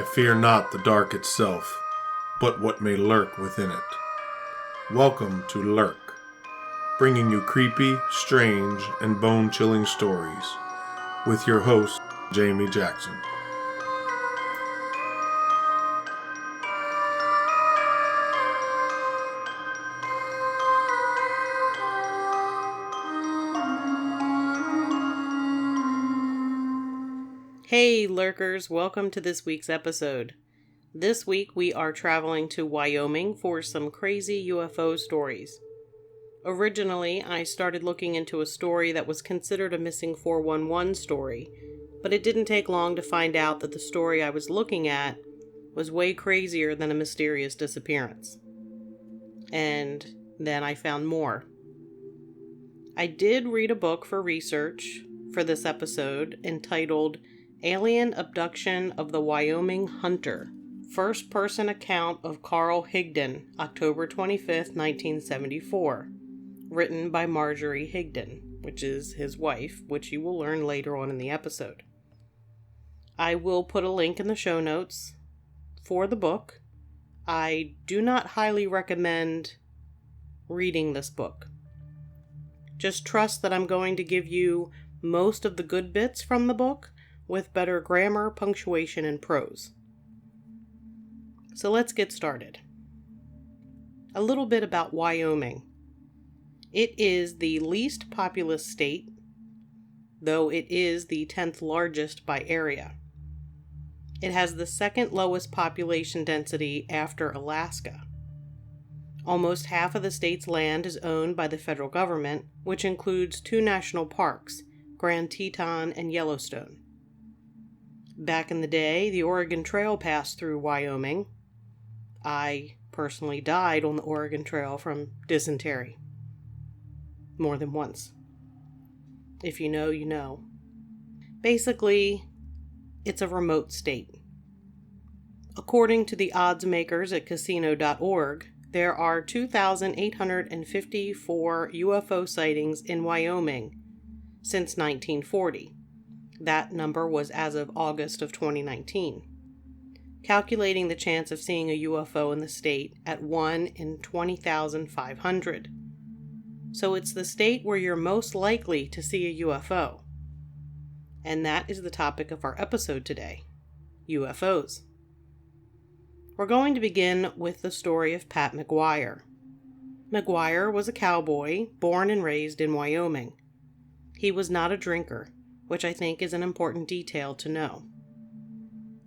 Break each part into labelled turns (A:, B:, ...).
A: I fear not the dark itself, but what may lurk within it. Welcome to Lurk, bringing you creepy, strange, and bone-chilling stories, with your host, Jamie Jackson.
B: Hey lurkers, welcome to this week's episode. This week we are traveling to Wyoming for some crazy UFO stories. Originally, I started looking into a story that was considered a missing 411 story, but it didn't take long to find out that the story I was looking at was way crazier than a mysterious disappearance. And then I found more. I did read a book for research for this episode entitled Alien Abduction of the Wyoming Hunter, first-person account of Carl Higdon, October 25th, 1974, written by Marjorie Higdon, which is his wife, which you will learn later on in the episode. I will put a link in the show notes for the book. I do not highly recommend reading this book. Just trust that I'm going to give you most of the good bits from the book, with better grammar, punctuation, and prose. So let's get started. A little bit about Wyoming. It is the least populous state, though it is the 10th largest by area. It has the second lowest population density after Alaska. Almost half of the state's land is owned by the federal government, which includes 2 national parks, Grand Teton and Yellowstone. Back in the day, the Oregon Trail passed through Wyoming. I personally died on the Oregon Trail from dysentery. More than once. If you know, you know. Basically, it's a remote state. According to the odds makers at casino.org, there are 2,854 UFO sightings in Wyoming since 1940. That number was as of August of 2019, calculating the chance of seeing a UFO in the state at 1 in 20,500. So it's the state where you're most likely to see a UFO. And that is the topic of our episode today, UFOs. We're going to begin with the story of Pat McGuire. McGuire was a cowboy born and raised in Wyoming. He was not a drinker, which I think is an important detail to know.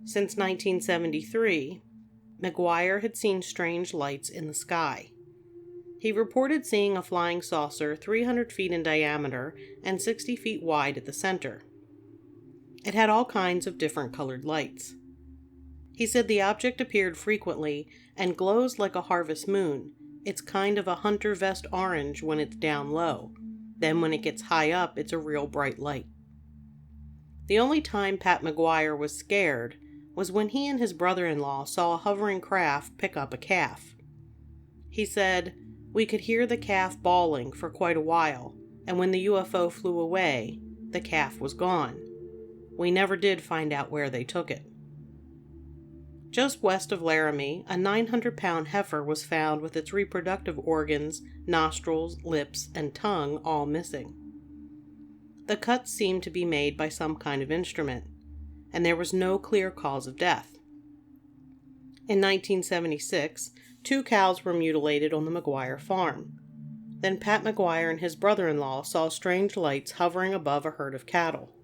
B: Since 1973, McGuire had seen strange lights in the sky. He reported seeing a flying saucer 300 feet in diameter and 60 feet wide at the center. It had all kinds of different colored lights. He said the object appeared frequently and glows like a harvest moon. It's kind of a hunter vest orange when it's down low. Then when it gets high up, it's a real bright light. The only time Pat McGuire was scared was when he and his brother-in-law saw a hovering craft pick up a calf. He said, "We could hear the calf bawling for quite a while, and when the UFO flew away, the calf was gone. We never did find out where they took it." Just west of Laramie, a 900-pound heifer was found with its reproductive organs, nostrils, lips, and tongue all missing. The cuts seemed to be made by some kind of instrument, and there was no clear cause of death. In 1976, 2 cows were mutilated on the McGuire farm. Then Pat McGuire and his brother-in-law saw strange lights hovering above a herd of cattle.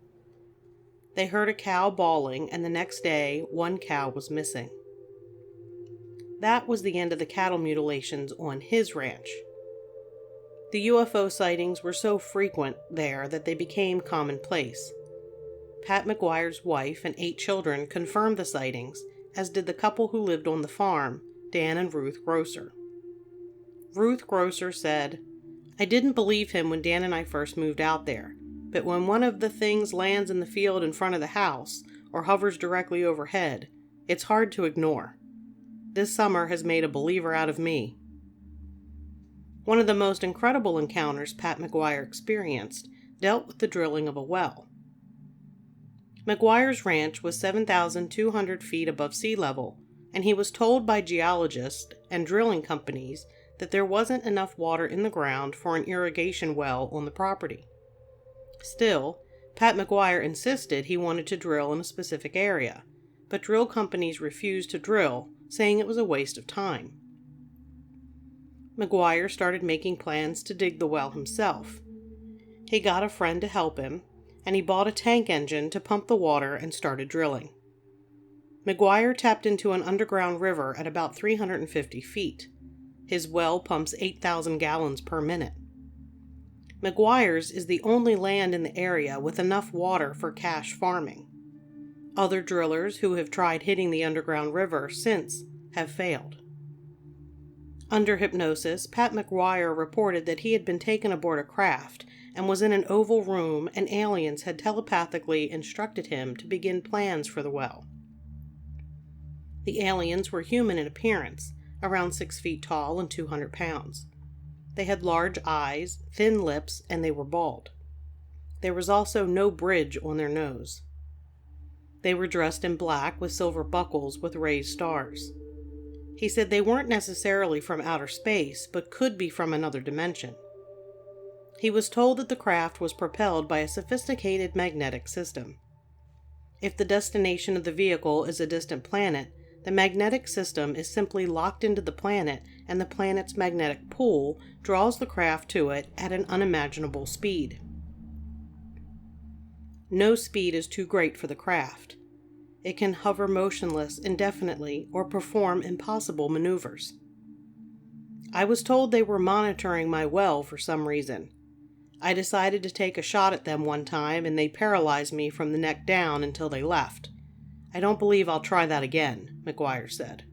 B: They heard a cow bawling, and the next day, 1 cow was missing. That was the end of the cattle mutilations on his ranch. The UFO sightings were so frequent there that they became commonplace. Pat McGuire's wife and 8 children confirmed the sightings, as did the couple who lived on the farm, Dan and Ruth Grosser. Ruth Grosser said, "I didn't believe him when Dan and I first moved out there, but when one of the things lands in the field in front of the house or hovers directly overhead, it's hard to ignore. This summer has made a believer out of me." One of the most incredible encounters Pat McGuire experienced dealt with the drilling of a well. McGuire's ranch was 7,200 feet above sea level, and he was told by geologists and drilling companies that there wasn't enough water in the ground for an irrigation well on the property. Still, Pat McGuire insisted he wanted to drill in a specific area, but drill companies refused to drill, saying it was a waste of time. McGuire started making plans to dig the well himself. He got a friend to help him, and he bought a tank engine to pump the water and started drilling. McGuire tapped into an underground river at about 350 feet. His well pumps 8,000 gallons per minute. McGuire's is the only land in the area with enough water for cash farming. Other drillers who have tried hitting the underground river since have failed. Under hypnosis, Pat McGuire reported that he had been taken aboard a craft and was in an oval room, and aliens had telepathically instructed him to begin plans for the well. The aliens were human in appearance, around 6 feet tall and 200 pounds. They had large eyes, thin lips, and they were bald. There was also no bridge on their nose. They were dressed in black with silver buckles with raised stars. He said they weren't necessarily from outer space, but could be from another dimension. He was told that the craft was propelled by a sophisticated magnetic system. If the destination of the vehicle is a distant planet, the magnetic system is simply locked into the planet, and the planet's magnetic pull draws the craft to it at an unimaginable speed. No speed is too great for the craft. It can hover motionless indefinitely or perform impossible maneuvers. I was told they were monitoring my well for some reason. I decided to take a shot at them one time, and they paralyzed me from the neck down until they left. I don't believe I'll try that again, McGuire said.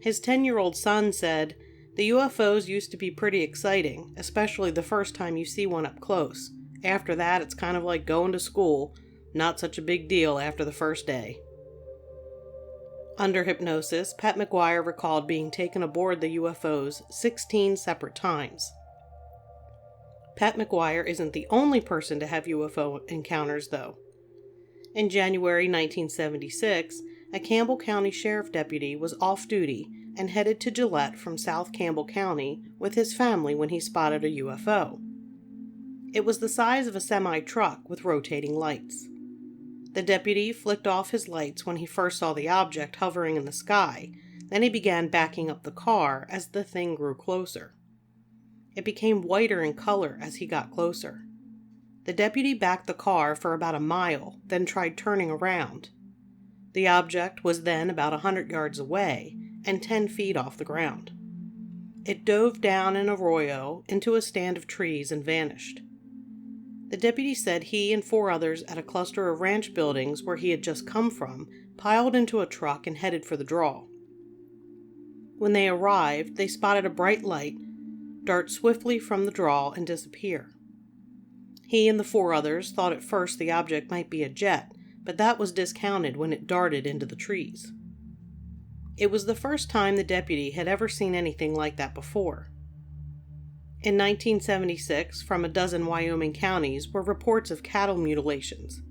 B: His 10-year-old son said, "The UFOs used to be pretty exciting, especially the first time you see one up close. After that, it's kind of like going to school. Not such a big deal after the first day." Under hypnosis, Pat McGuire recalled being taken aboard the UFOs 16 separate times. Pat McGuire isn't the only person to have UFO encounters, though. In January 1976, a Campbell County Sheriff deputy was off duty and headed to Gillette from South Campbell County with his family when he spotted a UFO. It was the size of a semi-truck with rotating lights. The deputy flicked off his lights when he first saw the object hovering in the sky. Then he began backing up the car as the thing grew closer. It became whiter in color as he got closer. The deputy backed the car for about a mile, then tried turning around. The object was then about 100 yards away and 10 feet off the ground. It dove down an arroyo into a stand of trees and vanished. The deputy said he and 4 others at a cluster of ranch buildings where he had just come from piled into a truck and headed for the draw. When they arrived, they spotted a bright light dart swiftly from the draw and disappear. He and the 4 others thought at first the object might be a jet, but that was discounted when it darted into the trees. It was the first time the deputy had ever seen anything like that before. In 1976, from a dozen Wyoming counties were reports of cattle mutilations.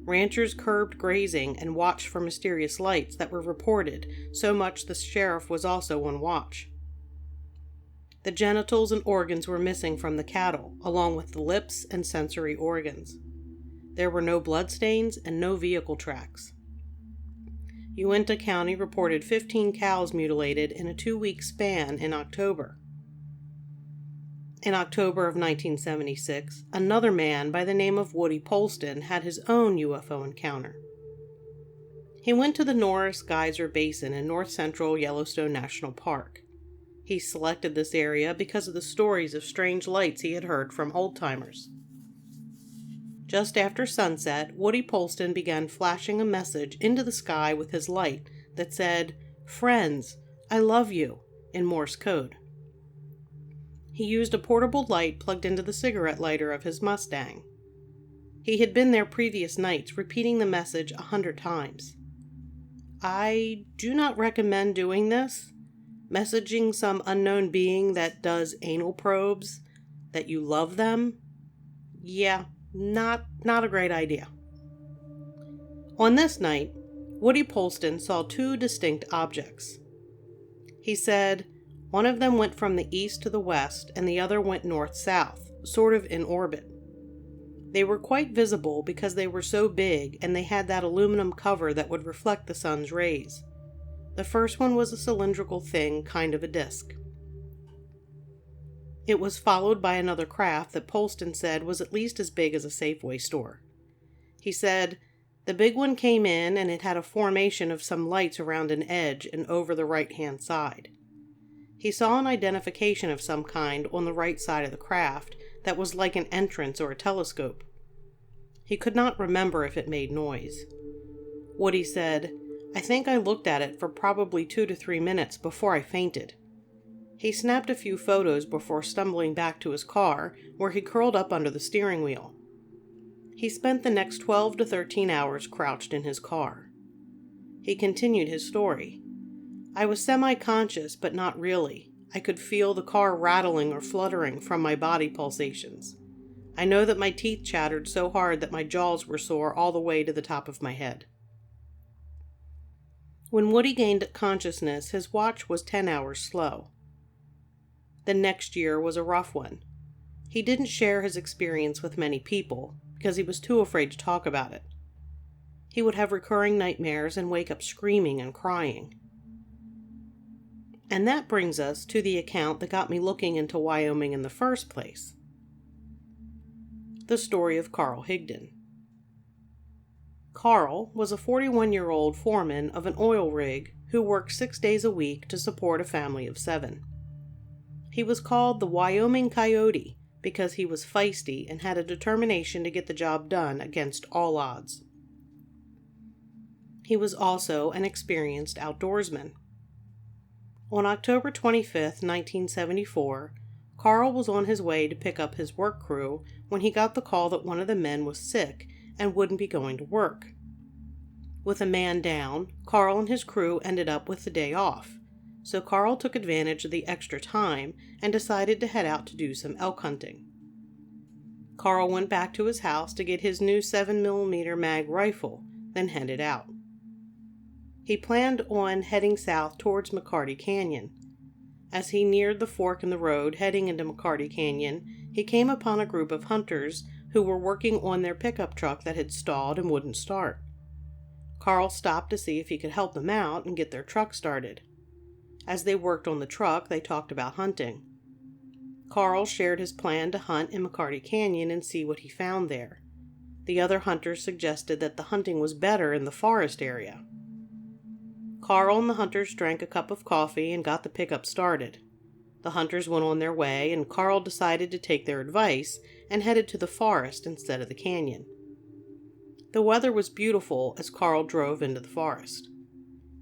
B: Ranchers curbed grazing and watched for mysterious lights that were reported, so much the sheriff was also on watch. The genitals and organs were missing from the cattle, along with the lips and sensory organs. There were no bloodstains and no vehicle tracks. Uinta County reported 15 cows mutilated in a 2-week span in October. In October of 1976, another man by the name of Woody Polston had his own UFO encounter. He went to the Norris Geyser Basin in north-central Yellowstone National Park. He selected this area because of the stories of strange lights he had heard from old-timers. Just after sunset, Woody Polston began flashing a message into the sky with his light that said, "Friends, I love you," in Morse code. He used a portable light plugged into the cigarette lighter of his Mustang. He had been there previous nights, repeating the message 100 times. I do not recommend doing this. Messaging some unknown being that does anal probes, that you love them. Yeah, not a great idea. On this night, Woody Polston saw two distinct objects. He said one of them went from the east to the west and the other went north-south, sort of in orbit. They were quite visible because they were so big and they had that aluminum cover that would reflect the sun's rays. The first one was a cylindrical thing, kind of a disc. It was followed by another craft that Polston said was at least as big as a Safeway store. He said, the big one came in and it had a formation of some lights around an edge and over the right-hand side. He saw an identification of some kind on the right side of the craft that was like an entrance or a telescope. He could not remember if it made noise. Woody said, I think I looked at it for probably 2 to 3 minutes before I fainted. He snapped a few photos before stumbling back to his car, where he curled up under the steering wheel. He spent the next 12 to 13 hours crouched in his car. He continued his story. I was semi-conscious, but not really. I could feel the car rattling or fluttering from my body pulsations. I know that my teeth chattered so hard that my jaws were sore all the way to the top of my head. When Woody gained consciousness, his watch was 10 hours slow. The next year was a rough one. He didn't share his experience with many people because he was too afraid to talk about it. He would have recurring nightmares and wake up screaming and crying. And that brings us to the account that got me looking into Wyoming in the first place. The story of Carl Higdon. Carl was a 41-year-old foreman of an oil rig who worked 6 days a week to support a family of 7. He was called the Wyoming Coyote because he was feisty and had a determination to get the job done against all odds. He was also an experienced outdoorsman. On October 25, 1974, Carl was on his way to pick up his work crew when he got the call that one of the men was sick and wouldn't be going to work. With a man down, Carl and his crew ended up with the day off, so Carl took advantage of the extra time and decided to head out to do some elk hunting. Carl went back to his house to get his new 7mm mag rifle, then headed out. He planned on heading south towards McCarty Canyon. As he neared the fork in the road heading into McCarty Canyon, he came upon a group of hunters who were working on their pickup truck that had stalled and wouldn't start. Carl stopped to see if he could help them out and get their truck started. As they worked on the truck, they talked about hunting. Carl shared his plan to hunt in McCarty Canyon and see what he found there. The other hunters suggested that the hunting was better in the forest area. Carl and the hunters drank a cup of coffee and got the pickup started. The hunters went on their way, and Carl decided to take their advice and headed to the forest instead of the canyon. The weather was beautiful as Carl drove into the forest.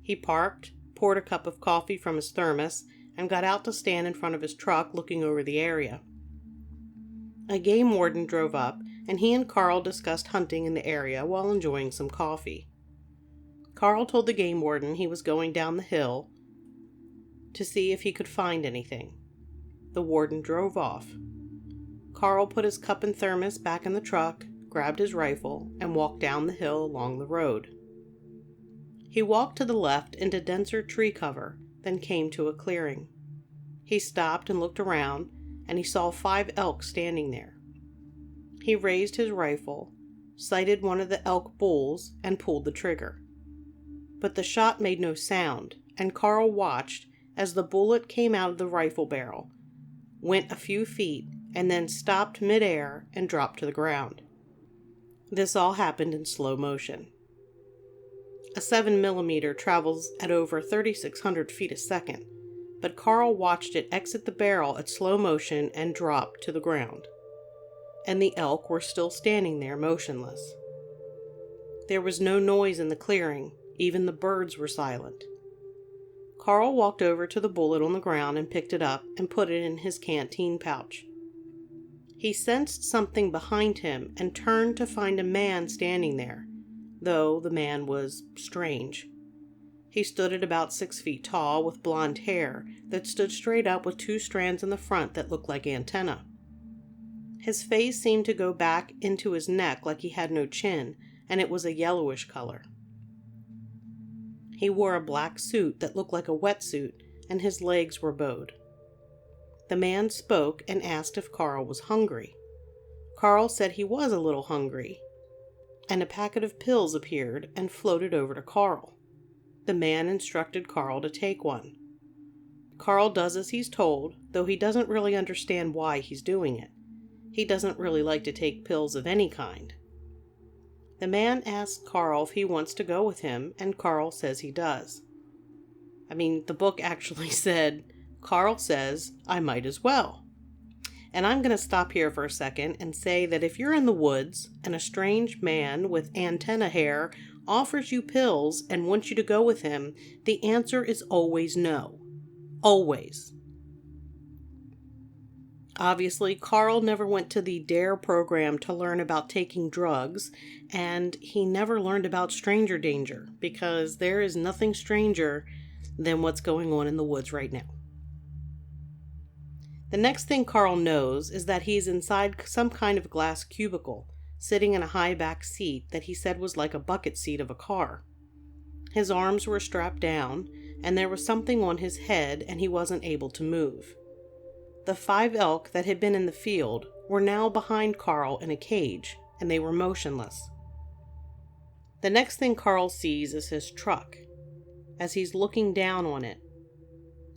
B: He parked, poured a cup of coffee from his thermos, and got out to stand in front of his truck looking over the area. A game warden drove up, and he and Carl discussed hunting in the area while enjoying some coffee. Carl told the game warden he was going down the hill to see if he could find anything. The warden drove off. Carl put his cup and thermos back in the truck, grabbed his rifle, and walked down the hill along the road. He walked to the left into denser tree cover, then came to a clearing. He stopped and looked around, and he saw 5 elk standing there. He raised his rifle, sighted one of the elk bulls, and pulled the trigger. But the shot made no sound, and Carl watched as the bullet came out of the rifle barrel, went a few feet, and then stopped midair and dropped to the ground. This all happened in slow motion. A 7mm travels at over 3,600 feet a second, but Carl watched it exit the barrel at slow motion and drop to the ground. And the elk were still standing there motionless. There was no noise in the clearing, even the birds were silent. Carl walked over to the bullet on the ground and picked it up and put it in his canteen pouch. He sensed something behind him and turned to find a man standing there, though the man was strange. He stood at about 6 feet tall with blonde hair that stood straight up with 2 strands in the front that looked like antennae. His face seemed to go back into his neck like he had no chin, and it was a yellowish color. He wore a black suit that looked like a wetsuit, and his legs were bowed. The man spoke and asked if Carl was hungry. Carl said he was a little hungry, and a packet of pills appeared and floated over to Carl. The man instructed Carl to take one. Carl does as he's told, though he doesn't really understand why he's doing it. He doesn't really like to take pills of any kind. The man asks Carl if he wants to go with him, and Carl says he does. The book actually said, Carl says, I might as well. And I'm going to stop here for a second and say that if you're in the woods and a strange man with antenna hair offers you pills and wants you to go with him, the answer is always no. Always. Obviously, Carl never went to the DARE program to learn about taking drugs, and he never learned about stranger danger, because there is nothing stranger than what's going on in the woods right now. The next thing Carl knows is that he's inside some kind of glass cubicle, sitting in a high back seat that he said was like a bucket seat of a car. His arms were strapped down, and there was something on his head, and he wasn't able to move. The 5 elk that had been in the field were now behind Carl in a cage, and they were motionless. The next thing Carl sees is his truck, as he's looking down on it,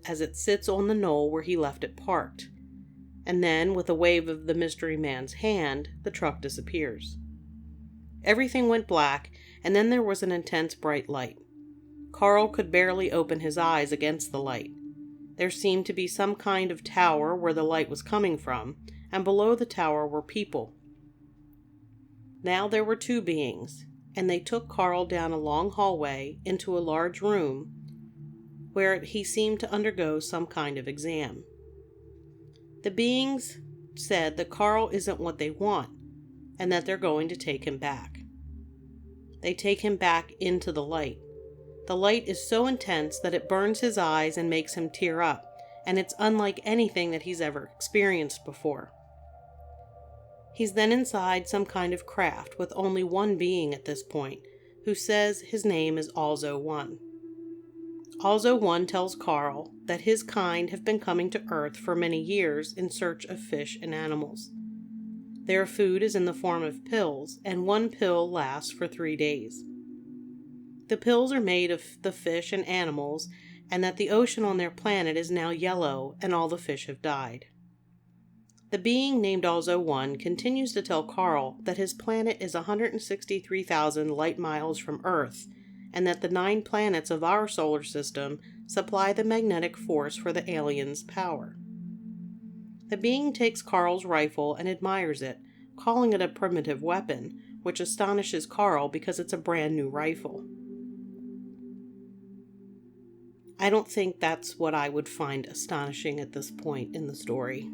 B: as it sits on the knoll where he left it parked. And then, with a wave of the mystery man's hand, the truck disappears. Everything went black, and then there was an intense bright light. Carl could barely open his eyes against the light. There seemed to be some kind of tower where the light was coming from, and below the tower were people. Now there were 2 beings, and they took Carl down a long hallway into a large room where he seemed to undergo some kind of exam. The beings said that Carl isn't what they want, and that they're going to take him back. They take him back into the light. The light is so intense that it burns his eyes and makes him tear up, and it's unlike anything that he's ever experienced before. He's then inside some kind of craft with only one being at this point, who says his name is Alzo 1. Alzo 1 tells Carl that his kind have been coming to Earth for many years in search of fish and animals. Their food is in the form of pills, and 1 pill lasts for 3 days. The pills are made of the fish and animals, and that the ocean on their planet is now yellow and all the fish have died. The being named Alzo 1 continues to tell Carl that his planet is 163,000 light miles from Earth, and that the 9 planets of our solar system supply the magnetic force for the aliens' power. The being takes Carl's rifle and admires it, calling it a primitive weapon, which astonishes Carl because it's a brand new rifle. I don't think that's what I would find astonishing at this point in the story.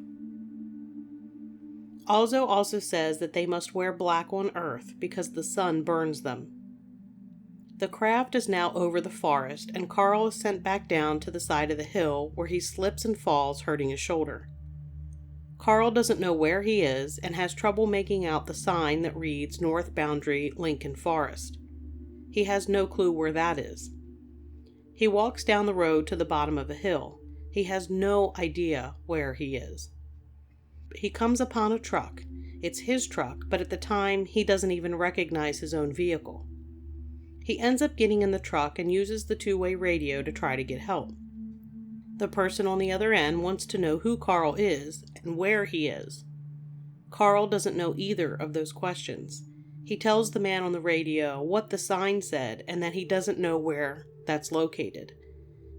B: Alzo also says that they must wear black on Earth because the sun burns them. The craft is now over the forest, and Carl is sent back down to the side of the hill where he slips and falls, hurting his shoulder. Carl doesn't know where he is and has trouble making out the sign that reads North Boundary Lincoln Forest. He has no clue where that is. He walks down the road to the bottom of a hill. He has no idea where he is. He comes upon a truck. It's his truck, but at the time he doesn't even recognize his own vehicle. He ends up getting in the truck and uses the 2-way radio to try to get help. The person on the other end wants to know who Carl is and where he is. Carl doesn't know either of those questions. He tells the man on the radio what the sign said and that he doesn't know where that's located.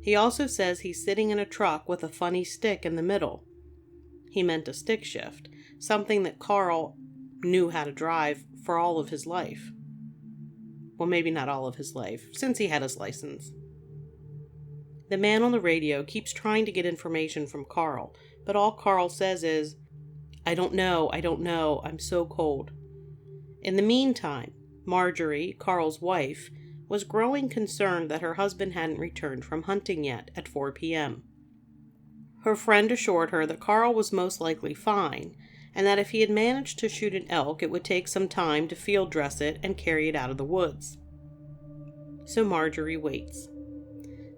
B: He also says he's sitting in a truck with a funny stick in the middle. He meant a stick shift, something that Carl knew how to drive for all of his life. Well, maybe not all of his life, since he had his license. The man on the radio keeps trying to get information from Carl, but all Carl says is, I don't know, I'm so cold. In the meantime, Marjorie, Carl's wife, was growing concerned that her husband hadn't returned from hunting yet at 4 p.m. Her friend assured her that Carl was most likely fine, and that if he had managed to shoot an elk, it would take some time to field dress it and carry it out of the woods. So Marjorie waits.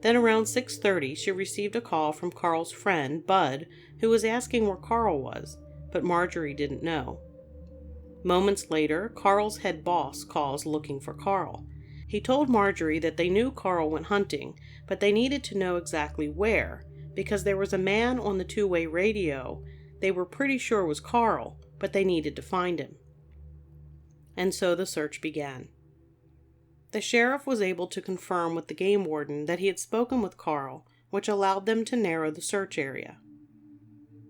B: Then around 6:30, she received a call from Carl's friend, Bud, who was asking where Carl was, but Marjorie didn't know. Moments later, Carl's head boss calls looking for Carl. He told Marjorie that they knew Carl went hunting, but they needed to know exactly where, because there was a man on the two-way radio they were pretty sure was Carl, but they needed to find him. And so the search began. The sheriff was able to confirm with the game warden that he had spoken with Carl, which allowed them to narrow the search area.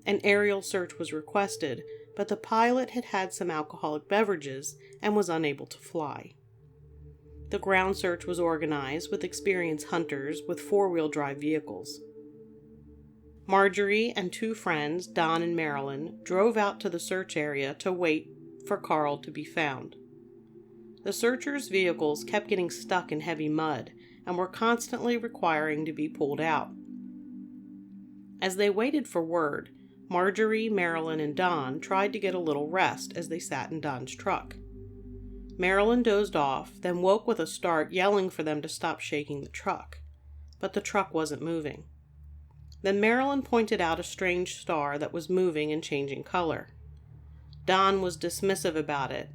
B: An aerial search was requested, but the pilot had had some alcoholic beverages and was unable to fly. The ground search was organized with experienced hunters with four-wheel drive vehicles. Marjorie and two friends, Don and Marilyn, drove out to the search area to wait for Carl to be found. The searchers' vehicles kept getting stuck in heavy mud and were constantly requiring to be pulled out. As they waited for word, Marjorie, Marilyn, and Don tried to get a little rest as they sat in Don's truck. Marilyn dozed off, then woke with a start, yelling for them to stop shaking the truck. But the truck wasn't moving. Then Marilyn pointed out a strange star that was moving and changing color. Don was dismissive about it,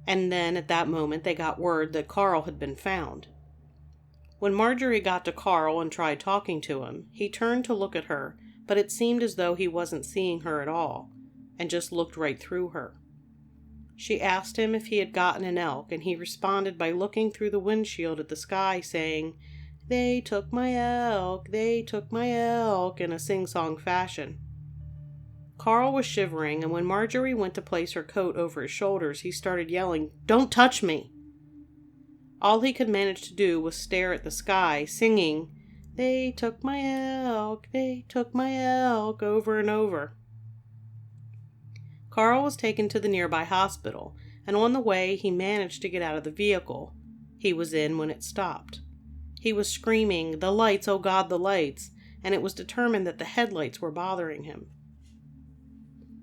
B: and then at that moment they got word that Carl had been found. When Marjorie got to Carl and tried talking to him, he turned to look at her, but it seemed as though he wasn't seeing her at all, and just looked right through her. She asked him if he had gotten an elk, and he responded by looking through the windshield at the sky, saying, "They took my elk, they took my elk," in a sing-song fashion. Carl was shivering, and when Marjorie went to place her coat over his shoulders, he started yelling, "Don't touch me!" All he could manage to do was stare at the sky, singing, "They took my elk, they took my elk," over and over. Carl was taken to the nearby hospital, and on the way he managed to get out of the vehicle. He was in when it stopped. He was screaming, "The lights, oh God, the lights," and it was determined that the headlights were bothering him.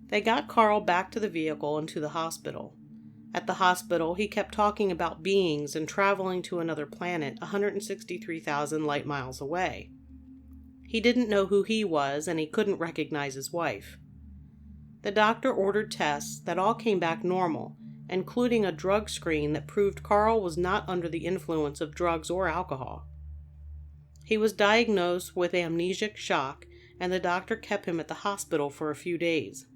B: They got Carl back to the vehicle and to the hospital. At the hospital, he kept talking about beings and traveling to another planet 163,000 light miles away. He didn't know who he was, and he couldn't recognize his wife. The doctor ordered tests that all came back normal, including a drug screen that proved Carl was not under the influence of drugs or alcohol. He was diagnosed with amnesic shock, and the doctor kept him at the hospital for a few days.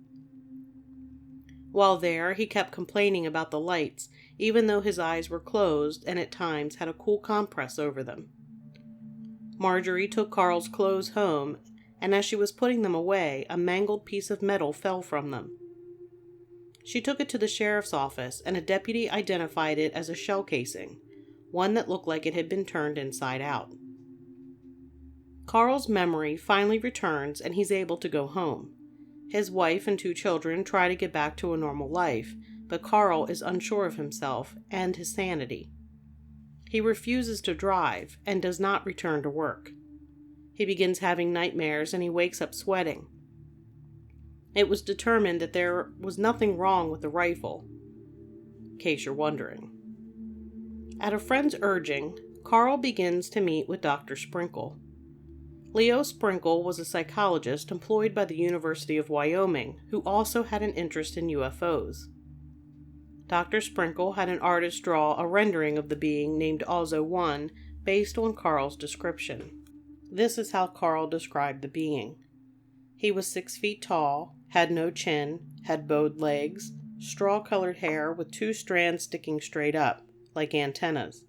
B: While there, he kept complaining about the lights, even though his eyes were closed and at times had a cool compress over them. Marjorie took Carl's clothes home, and as she was putting them away, a mangled piece of metal fell from them. She took it to the sheriff's office, and a deputy identified it as a shell casing, one that looked like it had been turned inside out. Carl's memory finally returns, and he's able to go home. His wife and two children try to get back to a normal life, but Carl is unsure of himself and his sanity. He refuses to drive and does not return to work. He begins having nightmares and he wakes up sweating. It was determined that there was nothing wrong with the rifle, in case you're wondering. At a friend's urging, Carl begins to meet with Dr. Sprinkle. Leo Sprinkle was a psychologist employed by the University of Wyoming who also had an interest in UFOs. Dr. Sprinkle had an artist draw a rendering of the being named Ozo-1 based on Carl's description. This is how Carl described the being. He was 6 feet tall, had no chin, had bowed legs, straw-colored hair with 2 strands sticking straight up, like antennas.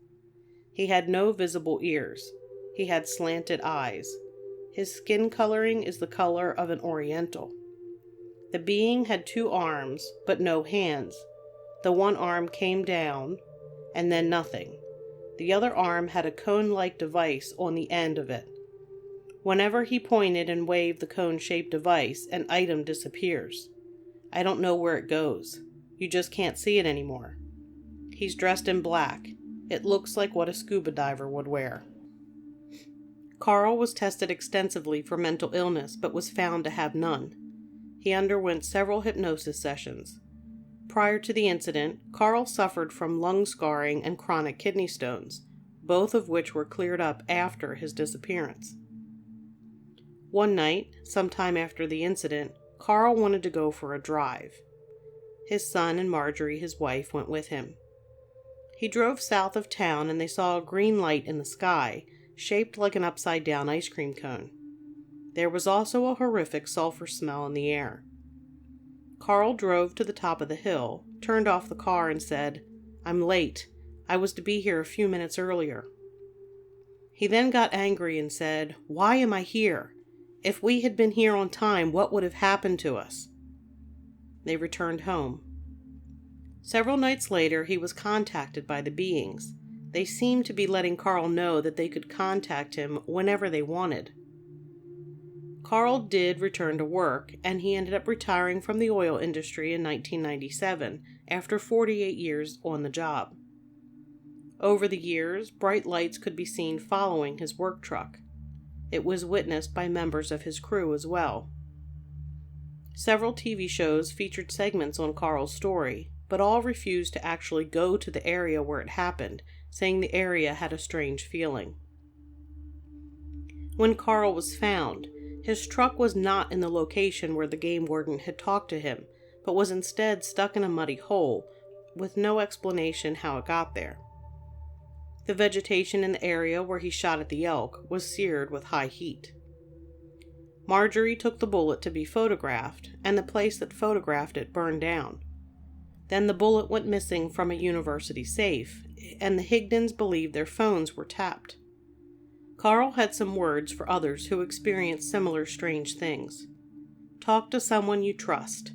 B: He had no visible ears. He had slanted eyes. His skin coloring is the color of an Oriental. The being had 2 arms, but no hands. The one arm came down, and then nothing. The other arm had a cone-like device on the end of it. Whenever he pointed and waved the cone-shaped device, an item disappears. I don't know where it goes. You just can't see it anymore. He's dressed in black. It looks like what a scuba diver would wear. Carl was tested extensively for mental illness, but was found to have none. he underwent several hypnosis sessions. Prior to the incident, Carl suffered from lung scarring and chronic kidney stones, both of which were cleared up after his disappearance. One night, sometime after the incident, Carl wanted to go for a drive. His son and Marjorie, his wife, went with him. He drove south of town and they saw a green light in the sky, shaped like an upside-down ice cream cone. There was also a horrific sulfur smell in the air. Carl drove to the top of the hill, turned off the car and said, "I'm late. I was to be here a few minutes earlier." He then got angry and said, "Why am I here? If we had been here on time, what would have happened to us?" They returned home. Several nights later, he was contacted by the beings. They seemed to be letting Carl know that they could contact him whenever they wanted. Carl did return to work, and he ended up retiring from the oil industry in 1997 after 48 years on the job. Over the years, bright lights could be seen following his work truck. It was witnessed by members of his crew as well. Several TV shows featured segments on Carl's story, but all refused to actually go to the area where it happened, saying the area had a strange feeling. When Carl was found, his truck was not in the location where the game warden had talked to him, but was instead stuck in a muddy hole, with no explanation how it got there. The vegetation in the area where he shot at the elk was seared with high heat. Marjorie took the bullet to be photographed, and the place that photographed it burned down. Then the bullet went missing from a university safe, and the Higdons believed their phones were tapped. Carl had some words for others who experienced similar strange things. Talk to someone you trust.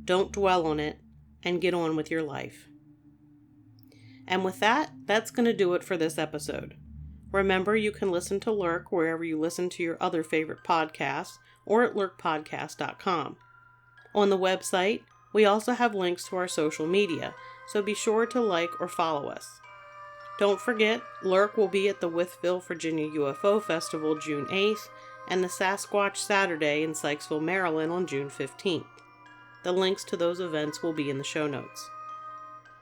B: Don't dwell on it, and get on with your life. And with that, that's going to do it for this episode. Remember, you can listen to Lurk wherever you listen to your other favorite podcasts, or at lurkpodcast.com. On the website, we also have links to our social media, so be sure to like or follow us. Don't forget, Lurk will be at the Wytheville, Virginia UFO Festival June 8th and the Sasquatch Saturday in Sykesville, Maryland on June 15th. The links to those events will be in the show notes.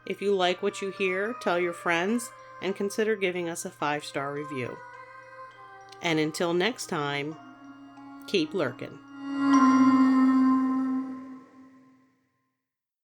B: If you like what you hear, tell your friends and consider giving us a 5-star review. And until next time, keep lurking.